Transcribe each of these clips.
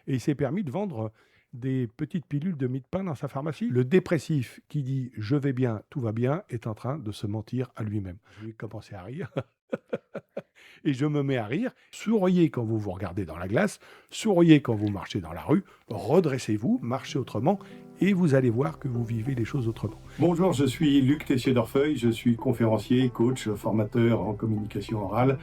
Et il s'est permis de vendre des petites pilules de mie de pain dans sa pharmacie. Le dépressif qui dit « je vais bien, tout va bien » est en train de se mentir à lui-même. Je vais commencer à rire. Et je me mets à rire. Souriez quand vous vous regardez dans la glace, souriez quand vous marchez dans la rue, redressez-vous, marchez autrement, et vous allez voir que vous vivez les choses autrement. Bonjour, je suis Luc Tessier-Dorfeuille, je suis conférencier, coach, formateur en communication orale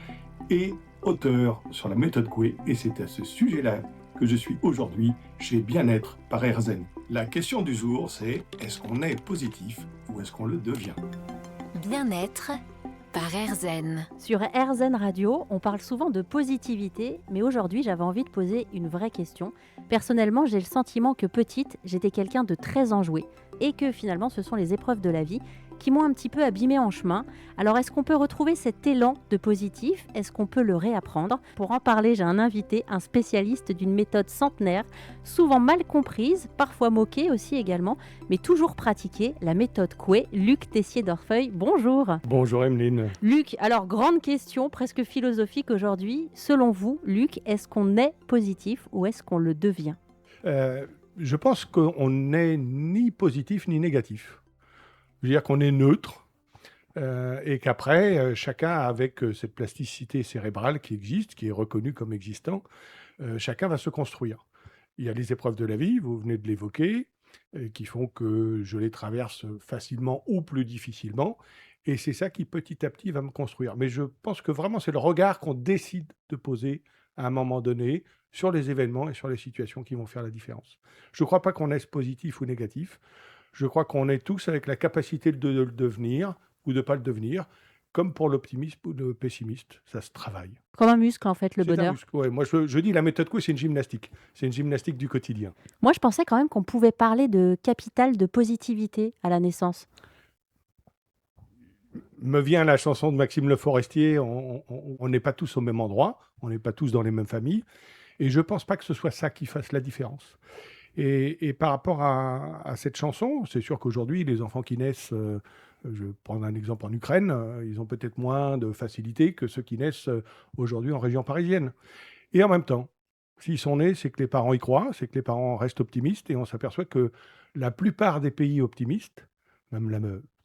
et auteur sur la méthode Coué, et c'est à ce sujet-là que je suis aujourd'hui chez Bien-être par AirZen. La question du jour, c'est est-ce qu'on est positif ou est-ce qu'on le devient? Bien-être par AirZen. Sur AirZen Radio, on parle souvent de positivité, mais aujourd'hui, j'avais envie de poser une vraie question. Personnellement, j'ai le sentiment que petite, j'étais quelqu'un de très enjoué et que finalement, ce sont les épreuves de la vie qui m'ont un petit peu abîmée en chemin. Alors, est-ce qu'on peut retrouver cet élan de positif? Est-ce qu'on peut le réapprendre? Pour en parler, j'ai un invité, un spécialiste d'une méthode centenaire, souvent mal comprise, parfois moquée aussi également, mais toujours pratiquée, la méthode Coué, Luc Tessier-Dorfeuille. Bonjour. Bonjour Emeline. Luc, alors grande question, presque philosophique aujourd'hui. Selon vous, Luc, est-ce qu'on est positif ou est-ce qu'on le devient? Je pense qu'on n'est ni positif ni négatif. Je veux dire qu'on est neutre et qu'après, chacun avec cette plasticité cérébrale qui existe, qui est reconnue comme existant, chacun va se construire. Il y a les épreuves de la vie, vous venez de l'évoquer, qui font que je les traverse facilement ou plus difficilement. Et c'est ça qui, petit à petit, va me construire. Mais je pense que vraiment, c'est le regard qu'on décide de poser à un moment donné sur les événements et sur les situations qui vont faire la différence. Je ne crois pas qu'on est positif ou négatif. Je crois qu'on est tous avec la capacité de le devenir ou de ne pas le devenir, comme pour l'optimiste ou le pessimiste. Ça se travaille. Comme un muscle, en fait, le C'est un bonheur. muscle, ouais. Moi, je dis la méthode Coué, c'est une gymnastique. C'est une gymnastique du quotidien. Moi, je pensais quand même qu'on pouvait parler de capital de positivité à la naissance. Me vient la chanson de Maxime Le Forestier, on n'est pas tous au même endroit, on n'est pas tous dans les mêmes familles, et je ne pense pas que ce soit ça qui fasse la différence. Et par rapport à cette chanson, c'est sûr qu'aujourd'hui, les enfants qui naissent, je vais prendre un exemple en Ukraine, ils ont peut-être moins de facilité que ceux qui naissent aujourd'hui en région parisienne. Et en même temps, s'ils sont nés, c'est que les parents y croient, c'est que les parents restent optimistes, et on s'aperçoit que la plupart des pays optimistes,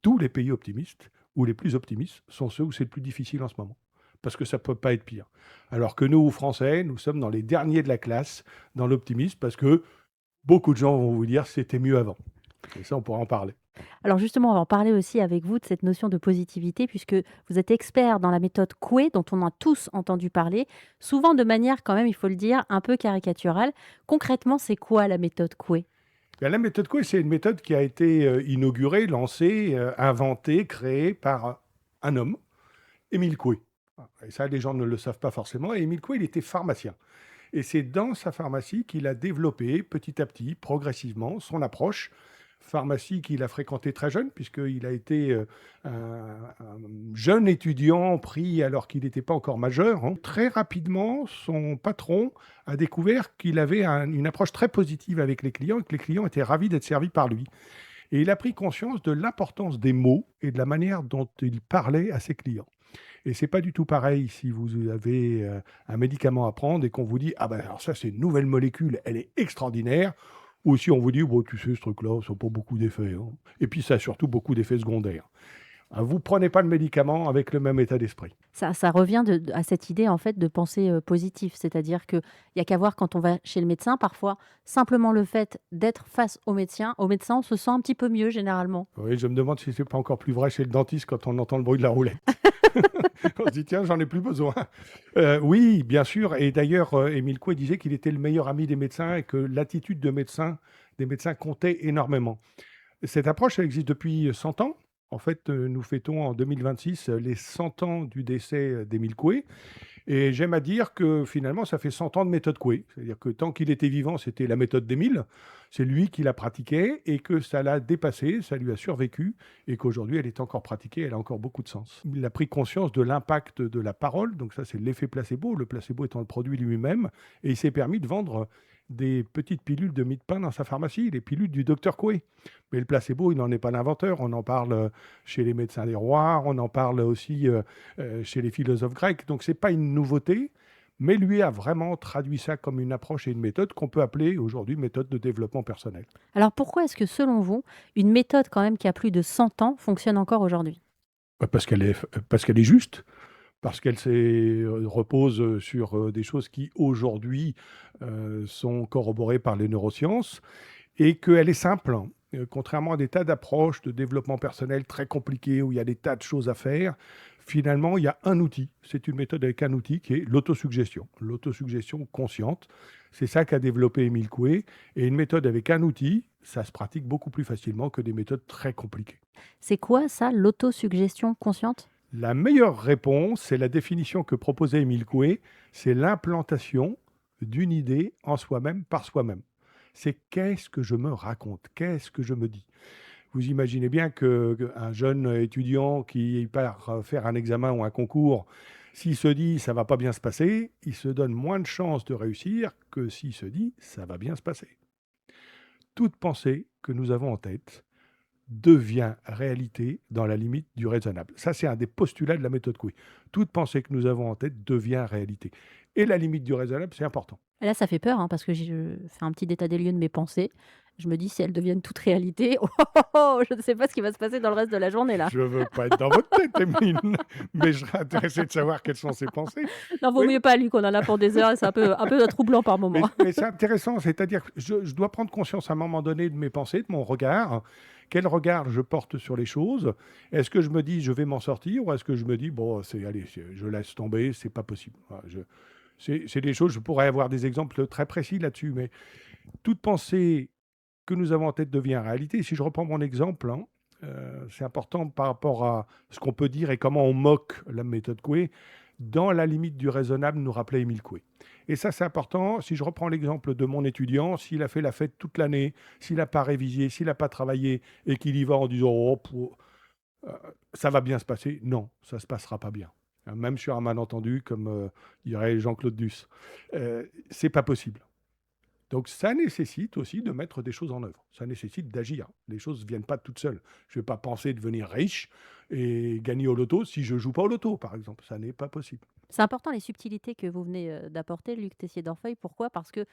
tous les pays optimistes, ou les plus optimistes, sont ceux où c'est le plus difficile en ce moment. Parce que ça ne peut pas être pire. Alors que nous, Français, nous sommes dans les derniers de la classe, dans l'optimisme, parce que beaucoup de gens vont vous dire c'était mieux avant. Et ça, on pourra en parler. Alors justement, on va en parler aussi avec vous de cette notion de positivité, puisque vous êtes expert dans la méthode Coué, dont on a tous entendu parler, souvent de manière quand même, il faut le dire, un peu caricaturale. Concrètement, c'est quoi la méthode Coué? Bien, la méthode Coué, c'est une méthode qui a été inaugurée, lancée, inventée, créée par un homme, Émile Coué. Et ça, les gens ne le savent pas forcément. Et Émile Coué, il était pharmacien. Et c'est dans sa pharmacie qu'il a développé petit à petit, progressivement, son approche. Pharmacie qu'il a fréquentée très jeune, puisqu'il a été un jeune étudiant pris alors qu'il n'était pas encore majeur, hein. Très rapidement, son patron a découvert qu'il avait une approche très positive avec les clients et que les clients étaient ravis d'être servis par lui. Et il a pris conscience de l'importance des mots et de la manière dont il parlait à ses clients. Et c'est pas du tout pareil si vous avez un médicament à prendre et qu'on vous dit « Ah ben alors ça c'est une nouvelle molécule, elle est extraordinaire », ou si on vous dit bon, « Tu sais, ce truc-là, ça n'a pas beaucoup d'effets. Hein. » Et puis ça a surtout beaucoup d'effets secondaires. Vous ne prenez pas le médicament avec le même état d'esprit. Ça revient à cette idée en fait de penser positif, c'est-à-dire qu'il n'y a qu'à voir quand on va chez le médecin, parfois simplement le fait d'être face au médecin, on se sent un petit peu mieux généralement. Oui, je me demande si c'est pas encore plus vrai chez le dentiste quand on entend le bruit de la roulette. On se dit tiens, j'en ai plus besoin. Oui, bien sûr. Et d'ailleurs, Émile Coué disait qu'il était le meilleur ami des médecins et que l'attitude des médecins comptait énormément. Cette approche, elle existe depuis 100 ans. En fait, nous fêtons en 2026 les 100 ans du décès d'Émile Coué. Et j'aime à dire que finalement, ça fait 100 ans de méthode Coué. C'est-à-dire que tant qu'il était vivant, c'était la méthode d'Émile. C'est lui qui la pratiquait et que ça l'a dépassé, ça lui a survécu et qu'aujourd'hui, elle est encore pratiquée, elle a encore beaucoup de sens. Il a pris conscience de l'impact de la parole. Donc ça, c'est l'effet placebo, le placebo étant le produit lui-même. Et il s'est permis de vendre des petites pilules de mie de pain dans sa pharmacie, les pilules du docteur Coué. Mais le placebo, il n'en est pas l'inventeur. On en parle chez les médecins des rois, on en parle aussi chez les philosophes grecs. Donc, ce n'est pas une nouveauté, Mais lui a vraiment traduit ça comme une approche et une méthode qu'on peut appeler aujourd'hui méthode de développement personnel. Alors pourquoi est-ce que selon vous, une méthode quand même qui a plus de 100 ans fonctionne encore aujourd'hui? Parce qu'elle est juste, parce qu'elle repose sur des choses qui aujourd'hui sont corroborées par les neurosciences et qu'elle est simple, hein. Contrairement à des tas d'approches de développement personnel très compliquées où il y a des tas de choses à faire, finalement, il y a un outil. C'est une méthode avec un outil qui est l'autosuggestion. L'autosuggestion consciente. C'est ça qu'a développé Émile Coué. Et une méthode avec un outil, ça se pratique beaucoup plus facilement que des méthodes très compliquées. C'est quoi ça, l'autosuggestion consciente? La meilleure réponse, c'est la définition que proposait Émile Coué, c'est l'implantation d'une idée en soi-même par soi-même. C'est qu'est-ce que je me raconte, qu'est-ce que je me dis. Vous imaginez bien qu'un jeune étudiant qui part faire un examen ou un concours, s'il se dit ça va pas bien se passer, il se donne moins de chances de réussir que s'il se dit ça va bien se passer. Toute pensée que nous avons en tête devient réalité dans la limite du raisonnable. Ça, c'est un des postulats de la méthode Coué. Toute pensée que nous avons en tête devient réalité. Et la limite du raisonnable, c'est important. Et là, ça fait peur, hein, parce que je fais un petit état des lieux de mes pensées. Je me dis, si elles deviennent toutes réalité, je ne sais pas ce qui va se passer dans le reste de la journée, là. Je veux pas être dans votre tête, Emeline, mais je serais intéressé de savoir quelles sont ces pensées. Non, vaut Oui. mieux pas, Luc, on en a pour des heures et c'est un peu troublant par Mais, moment. mais c'est intéressant, c'est-à-dire que je dois prendre conscience à un moment donné de mes pensées, de mon regard. Quel regard je porte sur les choses? Est-ce que je me dis je vais m'en sortir ou est-ce que je me dis bon, allez, je laisse tomber, c'est pas possible. Voilà, c'est des choses, je pourrais avoir des exemples très précis là-dessus, mais toute pensée que nous avons en tête devient réalité. Si je reprends mon exemple, hein, c'est important par rapport à ce qu'on peut dire et comment on moque la méthode Coué, dans la limite du raisonnable, nous rappelait Émile Coué. Et ça, c'est important. Si je reprends l'exemple de mon étudiant, s'il a fait la fête toute l'année, s'il n'a pas révisé, s'il n'a pas travaillé et qu'il y va en disant oh, ça va bien se passer, non, ça ne se passera pas bien. Même sur un malentendu, comme dirait Jean-Claude Duss. C'est pas possible. Donc ça nécessite aussi de mettre des choses en œuvre. Ça nécessite d'agir. Les choses ne viennent pas toutes seules. Je ne vais pas penser devenir riche et gagner au loto si je ne joue pas au loto, par exemple. Ça n'est pas possible. C'est important les subtilités que vous venez d'apporter, Luc Tessier-Dorfeuille. Pourquoi? Parce que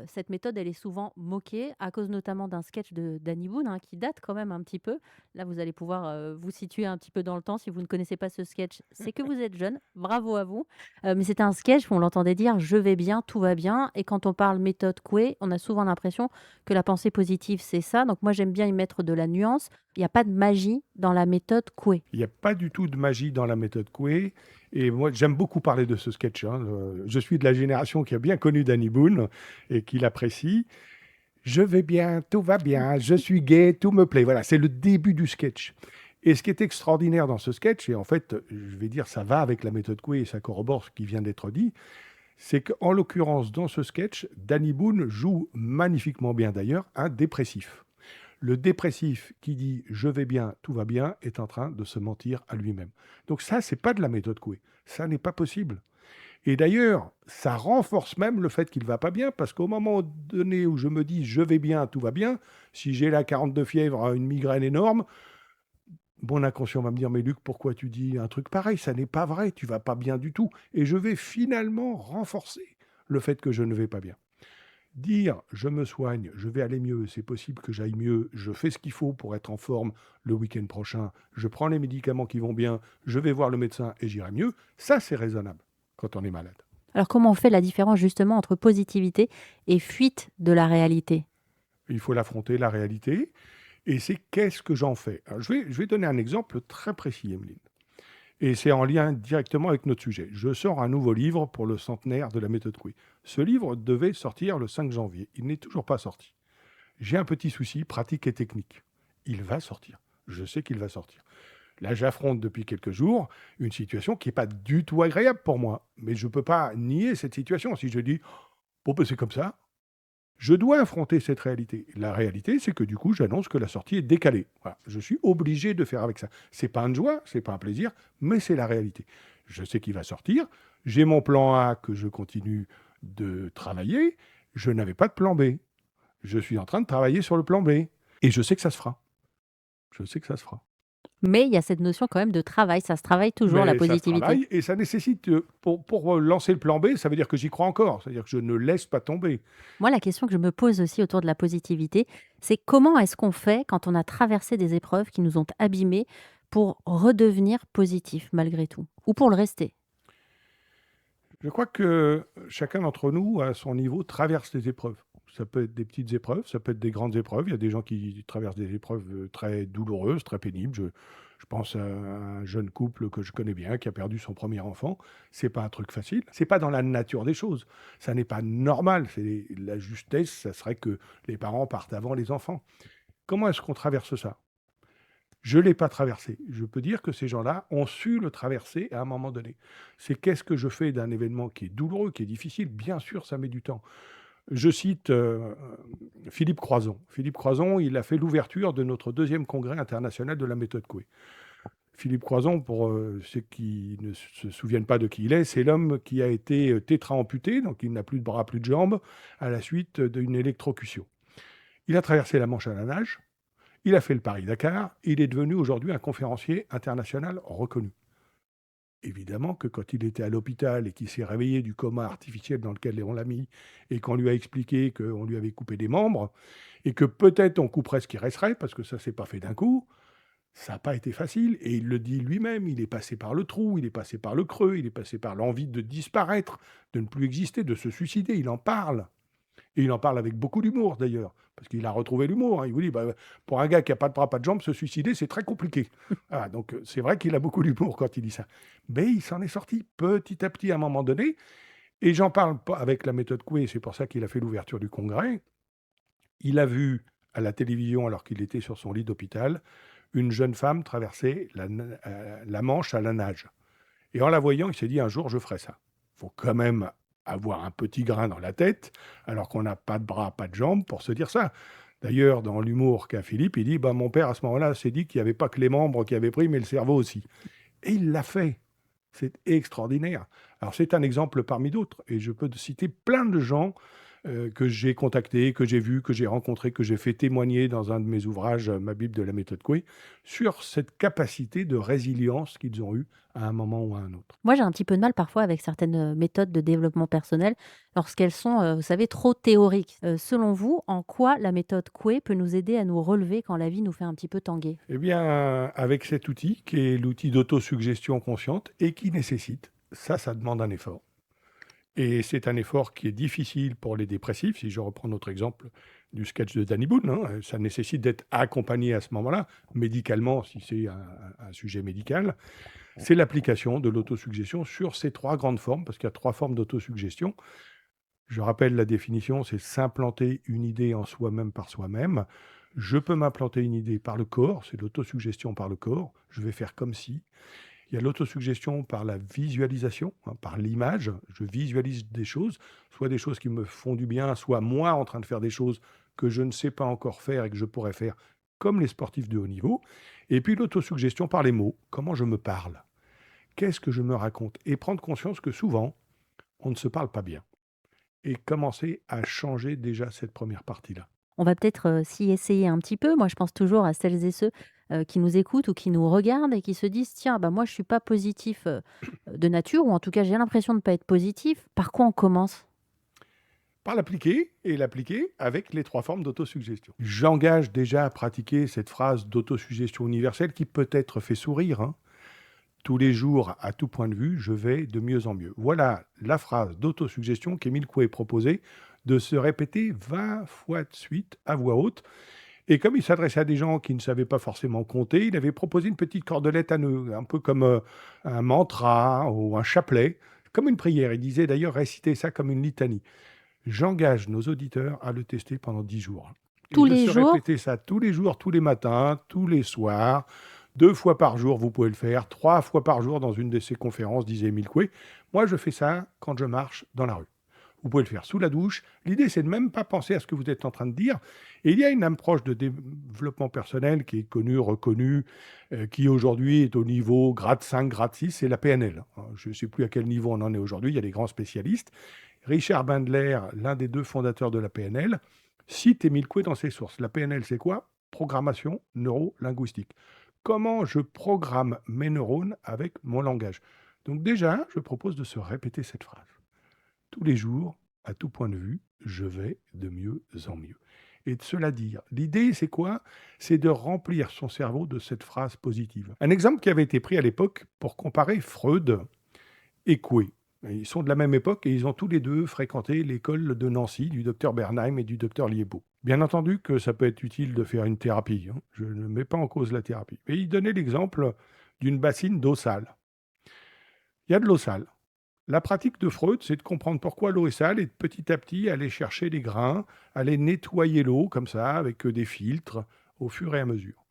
cette méthode, elle est souvent moquée, à cause notamment d'un sketch de Danny Boone, hein, qui date quand même un petit peu. Là, vous allez pouvoir vous situer un petit peu dans le temps. Si vous ne connaissez pas ce sketch, c'est que vous êtes jeune. Bravo à vous. Mais c'était un sketch où on l'entendait dire « je vais bien, tout va bien ». Et quand on parle méthode Coué, on a souvent l'impression que la pensée positive, c'est ça. Donc moi, j'aime bien y mettre de la nuance. Il n'y a pas de magie dans la méthode Coué. Il n'y a pas du tout de magie dans la méthode Coué. Et moi, j'aime beaucoup parler de ce sketch, hein. Je suis de la génération qui a bien connu Danny Boone et qui l'apprécie. Je vais bien, tout va bien, je suis gai, tout me plaît. Voilà, c'est le début du sketch. Et ce qui est extraordinaire dans ce sketch, et en fait, je vais dire, ça va avec la méthode Coué et ça corrobore ce qui vient d'être dit, c'est qu'en l'occurrence, dans ce sketch, Danny Boone joue magnifiquement bien d'ailleurs un dépressif. Le dépressif qui dit « je vais bien, tout va bien » est en train de se mentir à lui-même. Donc ça, c'est pas de la méthode Coué. Ça n'est pas possible. Et d'ailleurs, ça renforce même le fait qu'il ne va pas bien, parce qu'au moment donné où je me dis « je vais bien, tout va bien », si j'ai la 42 fièvre, une migraine énorme, mon inconscient va me dire « mais Luc, pourquoi tu dis un truc pareil? Ça n'est pas vrai, tu vas pas bien du tout. » Et je vais finalement renforcer le fait que je ne vais pas bien. Dire je me soigne, je vais aller mieux, c'est possible que j'aille mieux, je fais ce qu'il faut pour être en forme le week-end prochain, je prends les médicaments qui vont bien, je vais voir le médecin et j'irai mieux, ça c'est raisonnable quand on est malade. Alors comment on fait la différence justement entre positivité et fuite de la réalité? Il faut l'affronter, la réalité, et c'est qu'est-ce que j'en fais. Alors, je vais donner un exemple très précis, Emeline. Et c'est en lien directement avec notre sujet. Je sors un nouveau livre pour le centenaire de la méthode Coué. Ce livre devait sortir le 5 janvier. Il n'est toujours pas sorti. J'ai un petit souci pratique et technique. Il va sortir. Je sais qu'il va sortir. Là, j'affronte depuis quelques jours une situation qui n'est pas du tout agréable pour moi. Mais je ne peux pas nier cette situation. Si je dis « bon, ben, c'est comme ça », je dois affronter cette réalité. La réalité, c'est que du coup, j'annonce que la sortie est décalée. Voilà. Je suis obligé de faire avec ça. C'est pas une joie, c'est pas un plaisir, mais c'est la réalité. Je sais qu'il va sortir. J'ai mon plan A que je continue de travailler. Je n'avais pas de plan B. Je suis en train de travailler sur le plan B. Et je sais que ça se fera. Je sais que ça se fera. Mais il y a cette notion quand même de travail, ça se travaille toujours la Mais ça se positivité. travaille et ça nécessite, pour lancer le plan B, ça veut dire que j'y crois encore. C'est-à-dire que je ne laisse pas tomber. Moi, la question que je me pose aussi autour de la positivité, c'est comment est-ce qu'on fait quand on a traversé des épreuves qui nous ont abîmés pour redevenir positif malgré tout, ou pour le rester? Je crois que chacun d'entre nous, à son niveau, traverse des épreuves. Ça peut être des petites épreuves, ça peut être des grandes épreuves. Il y a des gens qui traversent des épreuves très douloureuses, très pénibles. Je pense à un jeune couple que je connais bien qui a perdu son premier enfant. C'est pas un truc facile. C'est pas dans la nature des choses. Ça n'est pas normal. C'est la justesse. Ça serait que les parents partent avant les enfants. Comment est-ce qu'on traverse ça? Je ne l'ai pas traversé. Je peux dire que ces gens-là ont su le traverser à un moment donné. C'est qu'est-ce que je fais d'un événement qui est douloureux, qui est difficile? Bien sûr, ça met du temps. Je cite Philippe Croizon. Philippe Croizon, il a fait l'ouverture de notre deuxième congrès international de la méthode Coué. Philippe Croizon, pour ceux qui ne se souviennent pas de qui il est, c'est l'homme qui a été tétra-amputé, donc il n'a plus de bras, plus de jambes, à la suite d'une électrocution. Il a traversé la Manche à la nage, il a fait le Paris-Dakar, il est devenu aujourd'hui un conférencier international reconnu. Évidemment que quand il était à l'hôpital et qu'il s'est réveillé du coma artificiel dans lequel on l'a mis et qu'on lui a expliqué qu'on lui avait coupé des membres et que peut-être on couperait ce qui resterait parce que ça s'est pas fait d'un coup, ça n'a pas été facile. Et il le dit lui-même, il est passé par le trou, il est passé par le creux, il est passé par l'envie de disparaître, de ne plus exister, de se suicider. Il en parle. Et il en parle avec beaucoup d'humour d'ailleurs, parce qu'il a retrouvé l'humour. Il vous dit, pour un gars qui n'a pas de bras, pas de jambes, se suicider, c'est très compliqué. Ah, donc c'est vrai qu'il a beaucoup d'humour quand il dit ça. Mais il s'en est sorti petit à petit à un moment donné. Et j'en parle pas avec la méthode Coué, c'est pour ça qu'il a fait l'ouverture du congrès. Il a vu à la télévision, alors qu'il était sur son lit d'hôpital, une jeune femme traverser la Manche à la nage. Et en la voyant, il s'est dit, un jour, je ferai ça. Il faut quand même avoir un petit grain dans la tête, alors qu'on n'a pas de bras, pas de jambes, pour se dire ça. D'ailleurs, dans l'humour qu'a Philippe, il dit, mon père, à ce moment-là, s'est dit qu'il n'y avait pas que les membres qui avaient pris, mais le cerveau aussi. Et il l'a fait. C'est extraordinaire. Alors, c'est un exemple parmi d'autres. Et je peux te citer plein de gens que j'ai contactés, que j'ai vus, que j'ai rencontrés, que j'ai fait témoigner dans un de mes ouvrages, ma Bible de la méthode Coué, sur cette capacité de résilience qu'ils ont eue à un moment ou à un autre. Moi, j'ai un petit peu de mal parfois avec certaines méthodes de développement personnel lorsqu'elles sont, vous savez, trop théoriques. Selon vous, en quoi la méthode Coué peut nous aider à nous relever quand la vie nous fait un petit peu tanguer? Eh bien, avec cet outil, qui est l'outil d'autosuggestion consciente et qui nécessite, ça demande un effort. Et c'est un effort qui est difficile pour les dépressifs, si je reprends notre exemple du sketch de Danny Boone, hein, ça nécessite d'être accompagné à ce moment-là, médicalement, si c'est un sujet médical. C'est l'application de l'autosuggestion sur ces trois grandes formes, parce qu'il y a trois formes d'autosuggestion. Je rappelle la définition, c'est s'implanter une idée en soi-même par soi-même. Je peux m'implanter une idée par le corps, c'est l'autosuggestion par le corps. Je vais faire comme si. Il y a l'autosuggestion par la visualisation, par l'image. Je visualise des choses, soit des choses qui me font du bien, soit moi en train de faire des choses que je ne sais pas encore faire et que je pourrais faire, comme les sportifs de haut niveau. Et puis l'autosuggestion par les mots, comment je me parle, qu'est-ce que je me raconte, et prendre conscience que souvent, on ne se parle pas bien. Et commencer à changer déjà cette première partie-là. On va peut-être, s'y essayer un petit peu. Moi, je pense toujours à celles et ceux, qui nous écoutent ou qui nous regardent et qui se disent: «Tiens, moi, je suis pas positif, de nature ou en tout cas, j'ai l'impression de ne pas être positif». Par quoi on commence? Par l'appliquer et l'appliquer avec les trois formes d'autosuggestion. J'engage déjà à pratiquer cette phrase d'autosuggestion universelle qui peut-être fait sourire, hein. Tous les jours, à tout point de vue, je vais de mieux en mieux. Voilà la phrase d'autosuggestion qu'Émile Coué proposait de se répéter 20 fois de suite à voix haute. Et comme il s'adressait à des gens qui ne savaient pas forcément compter, il avait proposé une petite cordelette à nœuds, un peu comme un mantra ou un chapelet, comme une prière. Il disait d'ailleurs réciter ça comme une litanie. J'engage nos auditeurs à le tester pendant 10 jours. Et Tous de les se jours? répéter ça tous les jours, tous les matins, tous les soirs, 2 fois par jour, vous pouvez le faire, 3 fois par jour dans une de ces conférences, disait Émile Coué. Moi, je fais ça quand je marche dans la rue. Vous pouvez le faire sous la douche. L'idée, c'est de même pas penser à ce que vous êtes en train de dire. Et il y a une approche de développement personnel qui est connue, reconnue, qui aujourd'hui est au niveau grade 5, grade 6, c'est la PNL. Je ne sais plus à quel niveau on en est aujourd'hui, il y a des grands spécialistes. Richard Bandler, l'un des deux fondateurs de la PNL, cite Émile Coué dans ses sources. La PNL, c'est quoi? Programmation neuro-linguistique. comment je programme mes neurones avec mon langage. Donc déjà, je propose de se répéter cette phrase. Tous les jours, à tout point de vue, je vais de mieux en mieux. Et de se la dire. L'idée, c'est quoi? C'est de remplir son cerveau de cette phrase positive. Un exemple qui avait été pris à l'époque pour comparer Freud et Coué. Ils sont de la même époque et ils ont tous les deux fréquenté l'école de Nancy du docteur Bernheim et du docteur Liébaud. Bien entendu que ça peut être utile de faire une thérapie, hein. Je ne mets pas en cause la thérapie. Mais il donnait l'exemple d'une bassine d'eau sale. Il y a de l'eau sale. La pratique de Freud, c'est de comprendre pourquoi l'eau est sale et de petit à petit aller chercher les grains, aller nettoyer l'eau comme ça avec des filtres au fur et à mesure.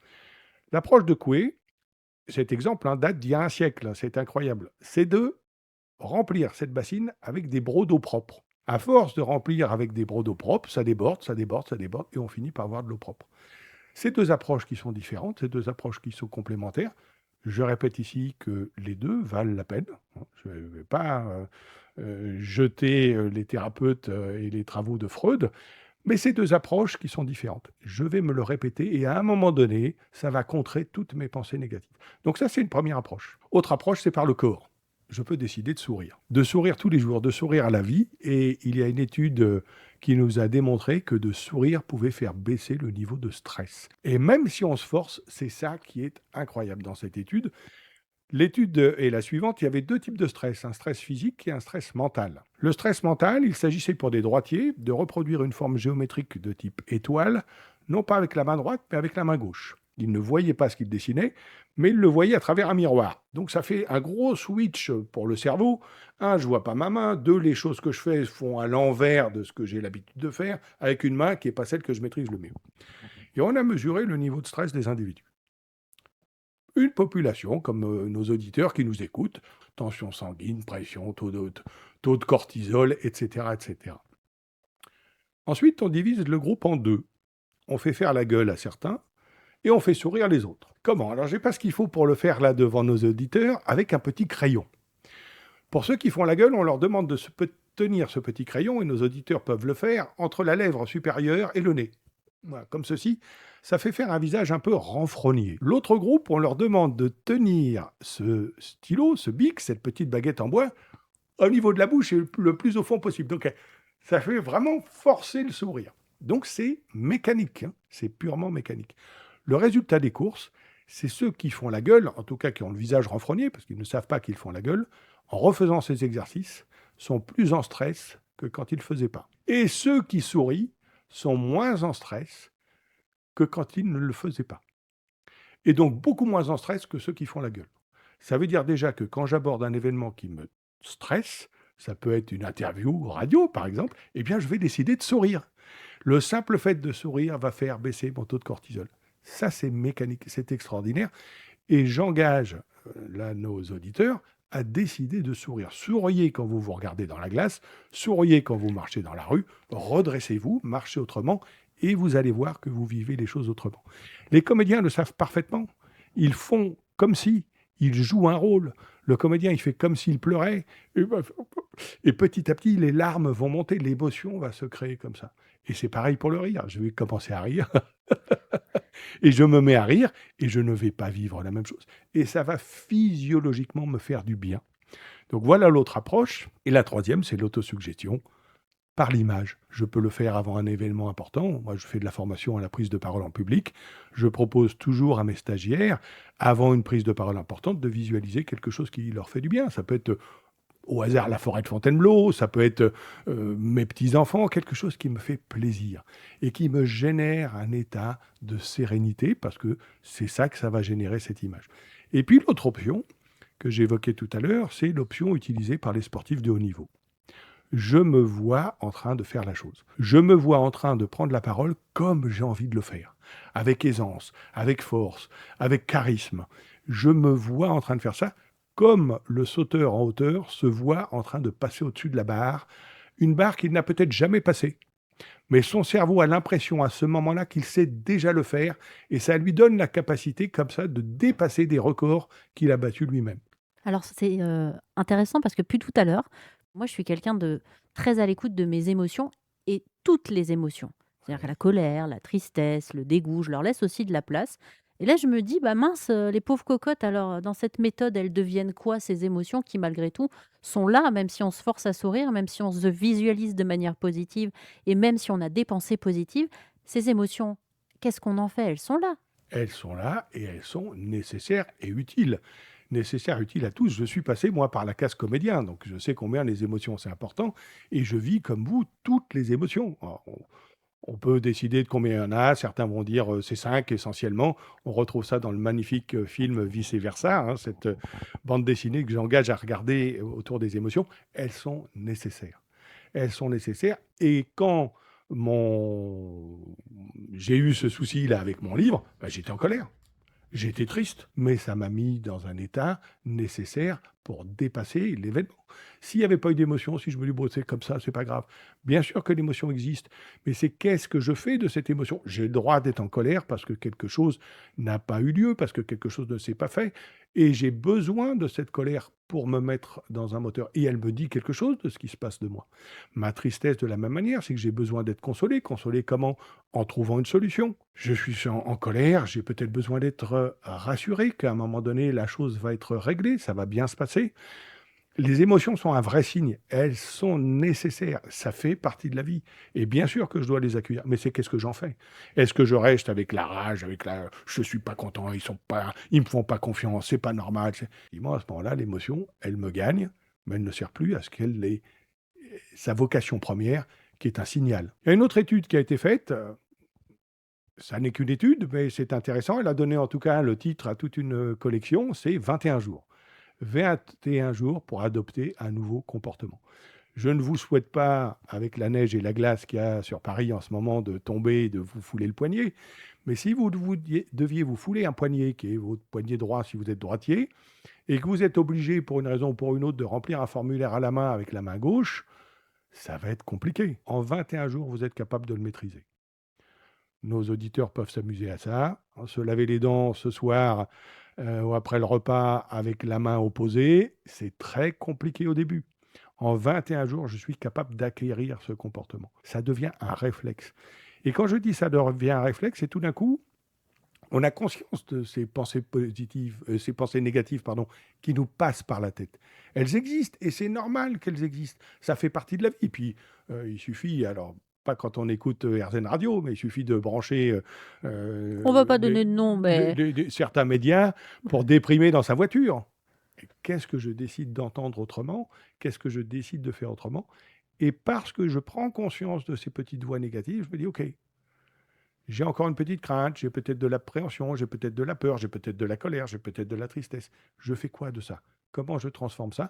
L'approche de Coué, cet exemple date d'il y a un siècle, c'est incroyable. C'est de remplir cette bassine avec des brocs d'eau propre. À force de remplir avec des brocs d'eau propre, ça déborde, ça déborde, ça déborde, et on finit par avoir de l'eau propre. Ces deux approches qui sont différentes, ces deux approches qui sont complémentaires, je répète ici que les deux valent la peine. Je ne vais pas jeter les thérapeutes et les travaux de Freud, mais ces deux approches qui sont différentes. Je vais me le répéter et à un moment donné, ça va contrer toutes mes pensées négatives. Donc ça, c'est une première approche. Autre approche, c'est par le corps. Je peux décider de sourire tous les jours, de sourire à la vie. Et il y a une étude qui nous a démontré que de sourire pouvait faire baisser le niveau de stress. Et même si on se force, c'est ça qui est incroyable dans cette étude. L'étude est la suivante, il y avait deux types de stress, un stress physique et un stress mental. Le stress mental, il s'agissait pour des droitiers de reproduire une forme géométrique de type étoile, non pas avec la main droite, mais avec la main gauche. Ils ne voyaient pas ce qu'ils dessinaient, mais ils le voyaient à travers un miroir. Donc ça fait un gros switch pour le cerveau. Un, je vois pas ma main. Deux, les choses que je fais font à l'envers de ce que j'ai l'habitude de faire, avec une main qui n'est pas celle que je maîtrise le mieux. Et on a mesuré le niveau de stress des individus. Une population, comme nos auditeurs qui nous écoutent, tension sanguine, pression, taux de cortisol, etc., etc. Ensuite, on divise le groupe en deux. On fait faire la gueule à certains et on fait sourire les autres. Comment? Alors, je n'ai pas ce qu'il faut pour le faire là devant nos auditeurs avec un petit crayon. Pour ceux qui font la gueule, on leur demande de tenir ce petit crayon, et nos auditeurs peuvent le faire, entre la lèvre supérieure et le nez. Voilà, comme ceci, ça fait faire un visage un peu renfrogné. L'autre groupe, on leur demande de tenir ce stylo, ce bic, cette petite baguette en bois, au niveau de la bouche et le plus au fond possible. Donc, ça fait vraiment forcer le sourire. Donc, c'est mécanique, c'est purement mécanique. Le résultat des courses, c'est ceux qui font la gueule, en tout cas qui ont le visage renfrogné, parce qu'ils ne savent pas qu'ils font la gueule, en refaisant ces exercices, sont plus en stress que quand ils ne le faisaient pas. Et ceux qui sourient sont moins en stress que quand ils ne le faisaient pas. Et donc beaucoup moins en stress que ceux qui font la gueule. Ça veut dire déjà que quand j'aborde un événement qui me stresse, ça peut être une interview radio par exemple, eh bien je vais décider de sourire. Le simple fait de sourire va faire baisser mon taux de cortisol. Ça c'est mécanique, c'est extraordinaire. Et j'engage là nos auditeurs à décider de sourire. Souriez quand vous vous regardez dans la glace, souriez quand vous marchez dans la rue, redressez-vous, marchez autrement, et vous allez voir que vous vivez les choses autrement. Les comédiens le savent parfaitement. Ils font comme si, ils jouent un rôle. Le comédien, il fait comme s'il pleurait, et petit à petit, les larmes vont monter, l'émotion va se créer comme ça. Et c'est pareil pour le rire. Je vais commencer à rire, et je me mets à rire, et je ne vais pas vivre la même chose. Et ça va physiologiquement me faire du bien. Donc voilà l'autre approche. Et la troisième, c'est l'autosuggestion par l'image. Je peux le faire avant un événement important. Moi, je fais de la formation à la prise de parole en public. Je propose toujours à mes stagiaires, avant une prise de parole importante, de visualiser quelque chose qui leur fait du bien. Ça peut être au hasard la forêt de Fontainebleau, ça peut être mes petits-enfants, quelque chose qui me fait plaisir et qui me génère un état de sérénité, parce que c'est ça que ça va générer, cette image. Et puis l'autre option que j'évoquais tout à l'heure, c'est l'option utilisée par les sportifs de haut niveau. Je me vois en train de faire la chose. Je me vois en train de prendre la parole comme j'ai envie de le faire, avec aisance, avec force, avec charisme. Je me vois en train de faire ça comme le sauteur en hauteur se voit en train de passer au-dessus de la barre, une barre qu'il n'a peut-être jamais passée. Mais son cerveau a l'impression à ce moment-là qu'il sait déjà le faire, et ça lui donne la capacité comme ça de dépasser des records qu'il a battus lui-même. Alors c'est intéressant parce que depuis tout à l'heure, moi je suis quelqu'un de très à l'écoute de mes émotions et toutes les émotions. C'est-à-dire que la colère, la tristesse, le dégoût, je leur laisse aussi de la place. Et là, je me dis, bah mince, les pauvres cocottes, alors dans cette méthode, elles deviennent quoi ces émotions qui, malgré tout, sont là, même si on se force à sourire, même si on se visualise de manière positive et même si on a des pensées positives, ces émotions, qu'est-ce qu'on en fait? Elles sont là. Elles sont là et elles sont nécessaires et utiles. Nécessaires, utiles à tous. Je suis passé, moi, par la case comédien, donc je sais combien les émotions, c'est important, et je vis, comme vous, toutes les émotions. Alors, on peut décider de combien il y en a. Certains vont dire c'est 5 essentiellement. On retrouve ça dans le magnifique film Vice Versa, hein, cette bande dessinée que j'engage à regarder autour des émotions. Elles sont nécessaires. Elles sont nécessaires. Et quand j'ai eu ce souci-là avec mon livre, bah, j'étais en colère. J'étais triste, mais ça m'a mis dans un état nécessaire pour dépasser l'événement. S'il n'y avait pas eu d'émotion, si je me dis, bon, c'est comme ça, c'est pas grave. Bien sûr que l'émotion existe, mais c'est qu'est-ce que je fais de cette émotion? J'ai le droit d'être en colère parce que quelque chose n'a pas eu lieu, parce que quelque chose ne s'est pas fait, et j'ai besoin de cette colère pour me mettre dans un moteur. Et elle me dit quelque chose de ce qui se passe de moi. Ma tristesse, de la même manière, c'est que j'ai besoin d'être consolé. Consolé comment? En trouvant une solution. Je suis en colère, j'ai peut-être besoin d'être rassuré qu'à un moment donné, la chose va être réglée, ça va bien se passer. Les émotions sont un vrai signe, elles sont nécessaires, ça fait partie de la vie. Et bien sûr que je dois les accueillir, mais c'est qu'est-ce que j'en fais? Est-ce que je reste avec la rage, je suis pas content, ils me font pas confiance, c'est pas normal. Et moi, à ce moment-là, l'émotion, elle me gagne, mais elle ne sert plus à ce qu'elle est sa vocation première, qui est un signal. Il y a une autre étude qui a été faite, ça n'est qu'une étude, mais c'est intéressant. Elle a donné en tout cas le titre à toute une collection, c'est 21 jours. 21 jours pour adopter un nouveau comportement. Je ne vous souhaite pas, avec la neige et la glace qu'il y a sur Paris en ce moment, de tomber et de vous fouler le poignet. Mais si vous deviez vous fouler un poignet, qui est votre poignet droit si vous êtes droitier, et que vous êtes obligé, pour une raison ou pour une autre, de remplir un formulaire à la main avec la main gauche, ça va être compliqué. En 21 jours, vous êtes capable de le maîtriser. Nos auditeurs peuvent s'amuser à ça, se laver les dents ce soir ou après le repas avec la main opposée, c'est très compliqué au début. En 21 jours, je suis capable d'acquérir ce comportement. Ça devient un réflexe. Et quand je dis ça devient un réflexe, c'est tout d'un coup, on a conscience de ces pensées positives, ces pensées négatives, qui nous passent par la tête. Elles existent et c'est normal qu'elles existent. Ça fait partie de la vie. Et puis, il suffit, alors, pas quand on écoute RZN Radio, mais il suffit de brancher On va pas donner de nom, mais certains médias pour déprimer dans sa voiture. Et qu'est-ce que je décide d'entendre autrement? Qu'est-ce que je décide de faire autrement? Et parce que je prends conscience de ces petites voix négatives, je me dis, OK, j'ai encore une petite crainte, j'ai peut-être de l'appréhension, j'ai peut-être de la peur, j'ai peut-être de la colère, j'ai peut-être de la tristesse. Je fais quoi de ça? Comment je transforme ça?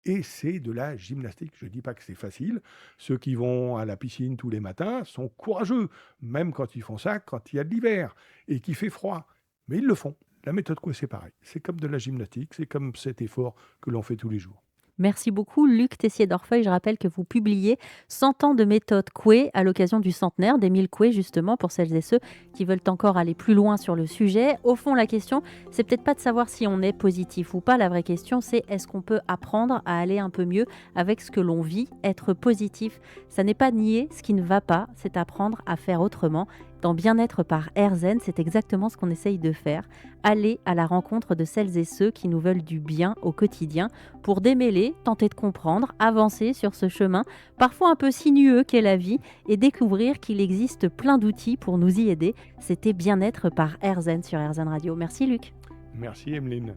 Et c'est de la gymnastique. Je ne dis pas que c'est facile. Ceux qui vont à la piscine tous les matins sont courageux, même quand ils font ça, quand il y a de l'hiver et qu'il fait froid. Mais ils le font. La méthode Coué, c'est pareil. C'est comme de la gymnastique, c'est comme cet effort que l'on fait tous les jours. merci beaucoup, Luc Tessier-Dorfeuille. Je rappelle que vous publiez 100 ans de méthode Coué à l'occasion du centenaire d'Émile Coué, justement, pour celles et ceux qui veulent encore aller plus loin sur le sujet. Au fond, la question, c'est peut-être pas de savoir si on est positif ou pas. La vraie question, c'est est-ce qu'on peut apprendre à aller un peu mieux avec ce que l'on vit? Être positif, ça n'est pas nier ce qui ne va pas, c'est apprendre à faire autrement. Dans Bien-être par RZN, c'est exactement ce qu'on essaye de faire. Aller à la rencontre de celles et ceux qui nous veulent du bien au quotidien pour démêler, tenter de comprendre, avancer sur ce chemin, parfois un peu sinueux qu'est la vie, et découvrir qu'il existe plein d'outils pour nous y aider. C'était Bien-être par RZN sur RZN Radio. Merci Luc. Merci Emeline.